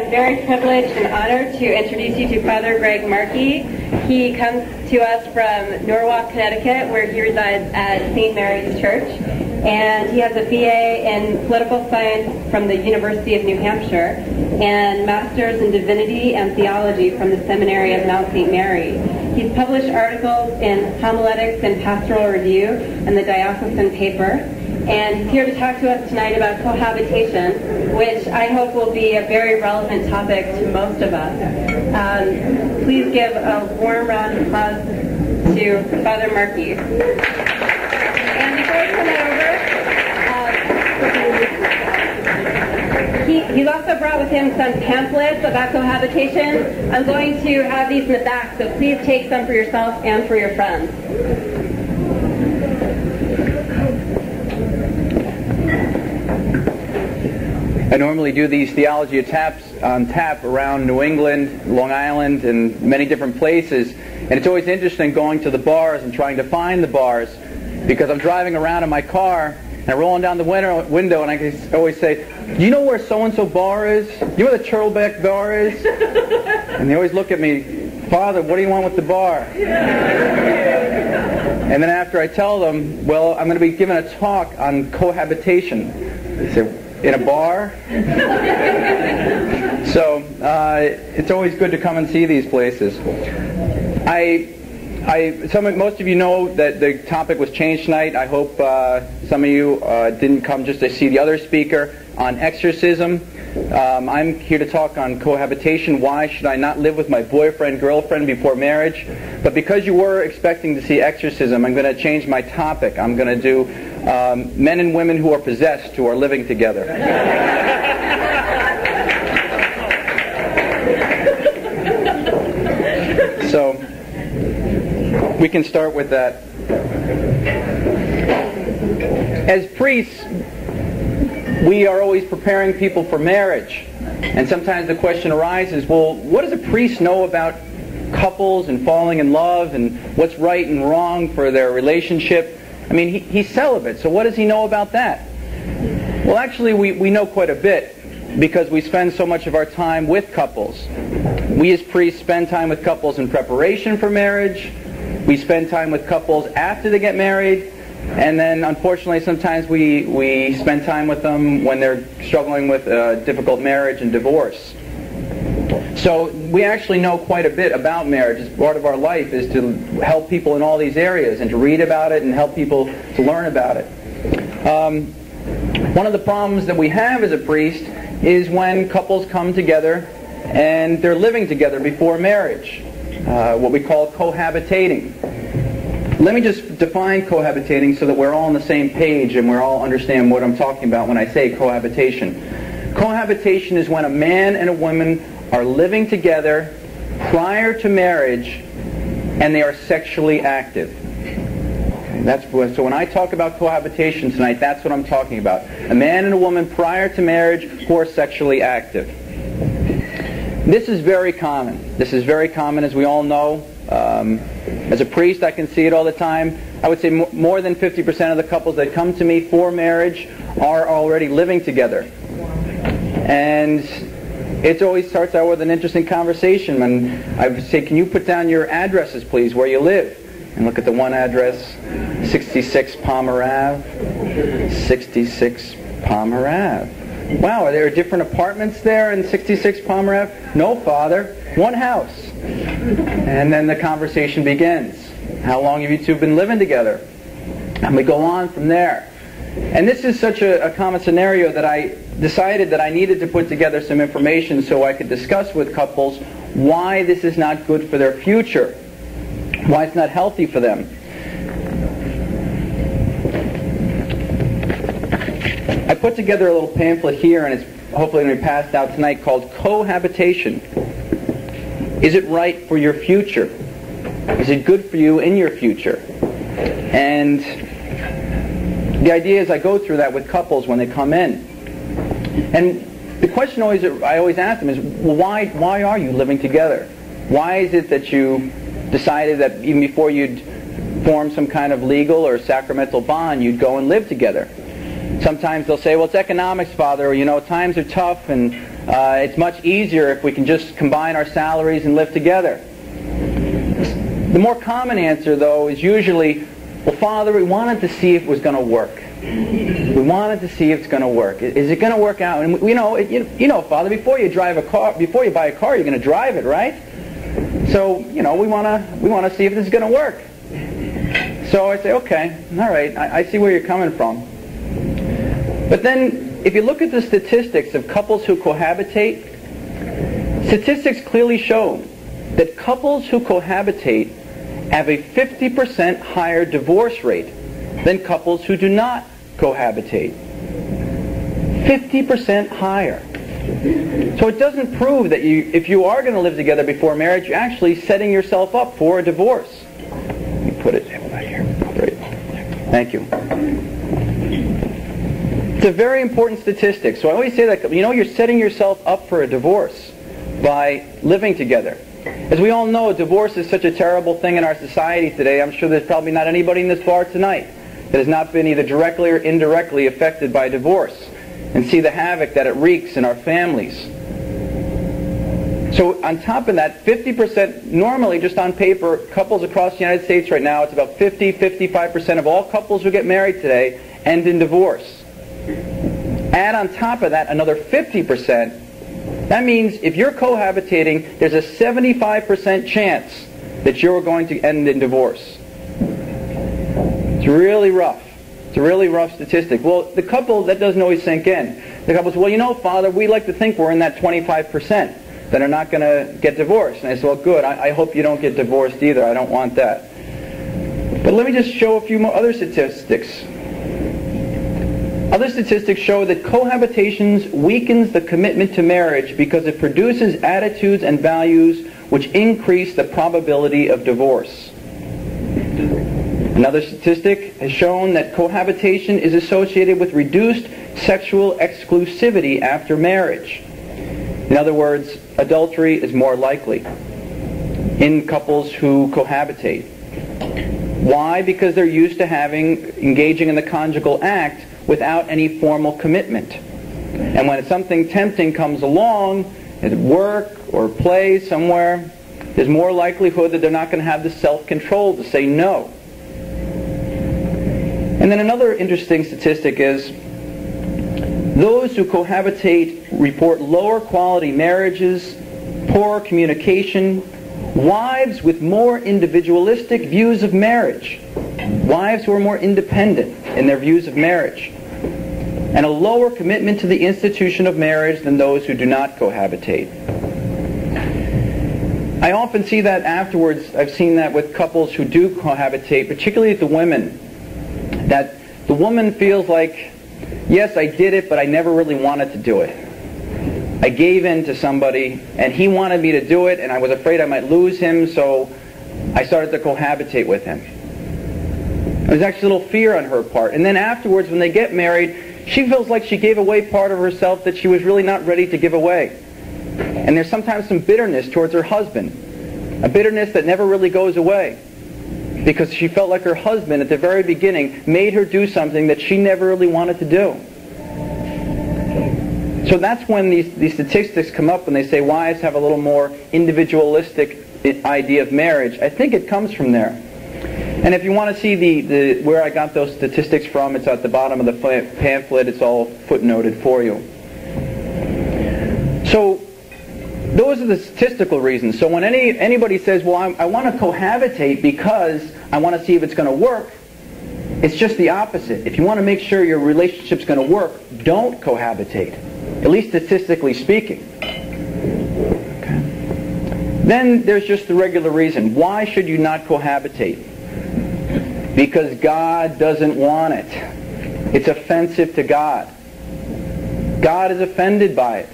the very privileged and honored to introduce you to Father Greg Markey. He comes to us from Norwalk, Connecticut, where he resides at St. Mary's Church. And he has a BA in political science from the University of New Hampshire and master's in divinity and theology from the Seminary of Mount St. Mary. He's published articles in Homiletics and Pastoral Review and the Diocesan Paper. And he's here to talk to us tonight about cohabitation, which I hope will be a very relevant topic to most of us. Please give a warm round of applause to Father Markey. And before we turn it over, he's also brought with him some pamphlets about cohabitation. I'm going to have these in the back, so please take some for yourself and for your friends. I normally do these theology taps on tap around New England, Long Island, and many different places. And it's always interesting going to the bars and trying to find the bars, because I'm driving around in my car and I'm rolling down the window and I always say, "Do you know where so-and-so bar is? Do you know where the Turtleback bar is?" And they always look at me, "Father, what do you want with the bar?" And then after I tell them, "Well, I'm going to be giving a talk on cohabitation," they say, "In a bar?" So it's always good to come and see these places. Most of you know that the topic was changed tonight. I hope some of you didn't come just to see the other speaker on exorcism. I'm here to talk on cohabitation. Why should I not live with my boyfriend, girlfriend before marriage? But because you were expecting to see exorcism, I'm going to change my topic. I'm going to do men and women who are possessed, who are living together. So we can start with that. As priests, we are always preparing people for marriage. And sometimes the question arises, well, what does a priest know about couples and falling in love and what's right and wrong for their relationship? I mean, he's celibate, so what does he know about that? Well, actually, we know quite a bit, because we spend so much of our time with couples. We as priests spend time with couples in preparation for marriage. We spend time with couples after they get married. And then, unfortunately, sometimes we spend time with them when they're struggling with a difficult marriage and divorce. So we actually know quite a bit about marriage. As part of our life is to help people in all these areas and to read about it and help people to learn about it. One of the problems that we have as a priest is when couples come together and they're living together before marriage, what we call cohabitating. Let me just define cohabitating so that we're all on the same page and we all understand what I'm talking about when I say cohabitation. Cohabitation is when a man and a woman are living together prior to marriage and they are sexually active. So when I talk about cohabitation tonight, that's what I'm talking about. A man and a woman prior to marriage who are sexually active. This is very common. This is very common, as we all know. As a priest, I can see it all the time. I would say more than 50% of the couples that come to me for marriage are already living together. And it always starts out with an interesting conversation. And I would say, "Can you put down your addresses, please, where you live?" And look at the one address, 66 Palmer Ave, 66 Palmer Ave. Wow, are there different apartments there in 66 Palmer Ave? No, Father, one house. And then the conversation begins. How long have you two been living together? And we go on from there. And this is such a common scenario that I decided that I needed to put together some information so I could discuss with couples why this is not good for their future, why it's not healthy for them. I put together a little pamphlet here, and it's hopefully going to be passed out tonight, called Cohabitation. Is it right for your future? Is it good for you in your future? And the idea is I go through that with couples when they come in. And the question I always ask them is, well, why are you living together? Why is it that you decided that even before you'd form some kind of legal or sacramental bond, you'd go and live together? Sometimes they'll say, well, it's economics, Father, or, times are tough and It's much easier if we can just combine our salaries and live together. The more common answer, though, is usually, well, Father, we wanted to see if it was going to work. We wanted to see if it's going to work. Is it going to work out? And Father, before you buy a car, you're going to drive it, right? So, we want to see if this is going to work. So I say, okay, all right, I see where you're coming from. But then, if you look at the statistics of couples who cohabitate, statistics clearly show that couples who cohabitate have a 50% higher divorce rate than couples who do not cohabitate. 50% higher. So it doesn't prove that if you are going to live together before marriage, you're actually setting yourself up for a divorce. Let me put it right here. Great. Thank you. It's a very important statistic. So I always say that, you're setting yourself up for a divorce by living together. As we all know, divorce is such a terrible thing in our society today. I'm sure there's probably not anybody in this bar tonight that has not been either directly or indirectly affected by divorce and see the havoc that it wreaks in our families. So on top of that, 50%, normally just on paper, couples across the United States right now, it's about 55% of all couples who get married today end in divorce. Add on top of that another 50%, that means if you're cohabitating, there's a 75% chance that you're going to end in divorce. It's really rough. It's a really rough statistic. Well, the couple, that doesn't always sink in. The couple says, well, Father, we like to think we're in that 25% that are not going to get divorced. And I said, well, good. I hope you don't get divorced either. I don't want that. But let me just show a few more other statistics. Other statistics show that cohabitation weakens the commitment to marriage because it produces attitudes and values which increase the probability of divorce. Another statistic has shown that cohabitation is associated with reduced sexual exclusivity after marriage. In other words, adultery is more likely in couples who cohabitate. Why? Because they're used to engaging in the conjugal act without any formal commitment. And when something tempting comes along, at work or play somewhere, there's more likelihood that they're not going to have the self-control to say no. And then another interesting statistic is those who cohabitate report lower quality marriages, poorer communication, wives with more individualistic views of marriage, wives who are more independent in their views of marriage, and a lower commitment to the institution of marriage than those who do not cohabitate. I often see that afterwards. I've seen that with couples who do cohabitate, particularly the women, that the woman feels like, yes, I did it, but I never really wanted to do it. I gave in to somebody, and he wanted me to do it, and I was afraid I might lose him, so I started to cohabitate with him. There's actually a little fear on her part. And then afterwards, when they get married, she feels like she gave away part of herself that she was really not ready to give away. And there's sometimes some bitterness towards her husband, a bitterness that never really goes away, because she felt like her husband at the very beginning made her do something that she never really wanted to do. So that's when these statistics come up when they say wives have a little more individualistic idea of marriage. I think it comes from there. And if you want to see where I got those statistics from, it's at the bottom of the pamphlet. It's all footnoted for you. So those are the statistical reasons. So when anybody says, well, I want to cohabitate because I want to see if it's going to work, it's just the opposite. If you want to make sure your relationship's going to work, don't cohabitate, at least statistically speaking. Okay. Then there's just the regular reason. Why should you not cohabitate? Because God doesn't want it. It's offensive to God. God is offended by it.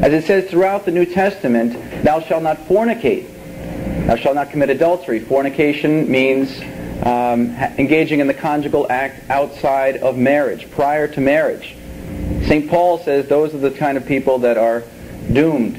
As it says throughout the New Testament, thou shalt not fornicate. Thou shalt not commit adultery. Fornication means engaging in the conjugal act outside of marriage, prior to marriage. St. Paul says those are the kind of people that are doomed